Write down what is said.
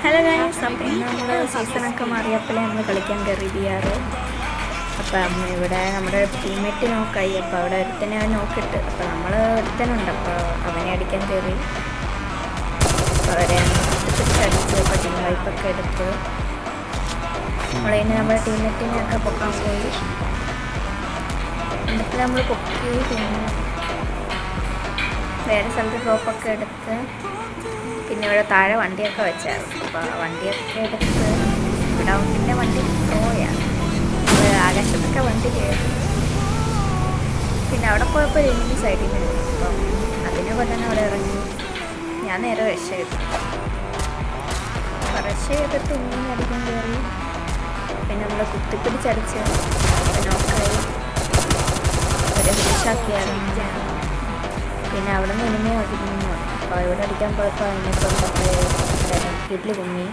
Hello guys, അപ്പം ഇന്ന് നമ്മൾ സീസണൊക്കെ മാറിയപ്പോഴേ നമ്മൾ കളിക്കാൻ കയറി ചെയ്യാറ്. അപ്പം ഇവിടെ നമ്മുടെ ടീമേറ്റ് നോക്കായി. അപ്പോൾ അവിടെ ഒരുത്തനെ നോക്കിയിട്ട് അപ്പോൾ നമ്മൾ ഒരുത്തനുണ്ട്, അപ്പോൾ അവനെ അടിക്കാൻ കയറി. വളരെ പിടിച്ചടിച്ച് ടീം വൈപ്പൊക്കെ എടുത്ത് നമ്മളതിന് നമ്മുടെ ടീമേറ്റിനെയൊക്കെ പൊക്കാൻ പോയി. എന്നിട്ട് നമ്മൾ പൊക്കി പിന്നെ വേറെ സ്ഥലത്ത് ഡ്രോപ്പൊക്കെ എടുത്ത് പിന്നെ ഇവിടെ താഴെ വണ്ടിയൊക്കെ വെച്ചായിരുന്നു. അപ്പോൾ വണ്ടിയൊക്കെ എടുത്ത് ഗ്രൗണ്ടിൻ്റെ വണ്ടി പോയാണ്, ആകാശത്തൊക്കെ വണ്ടി കയറി. പിന്നെ അവിടെ പോയപ്പോൾ ഒരു എനിമി സൈഡിൽ നിന്ന്, അപ്പം അതിനെ കൊല്ലാൻ അവിടെ ഇറങ്ങി. ഞാൻ നേരെ രക്ഷ ചെയ്തു. രക്ഷ ചെയ്തിട്ട് ഇങ്ങനെ അടിക്കാൻ കയറി. പിന്നെ നമ്മൾ കുത്തിപ്പിടിച്ചടിച്ച് നോക്കായി ഒരു ഫിനിഷാക്കിയായിരുന്നു. പിന്നെ അവിടെ നിന്ന് എനിമയെ ഒതുങ്ങി. അപ്പോൾ ഇവിടെ അടിക്കാൻ പോയപ്പോൾ അതിനെ കൊണ്ടപ്പോൾ കിഡ്ലി കുമ്മി.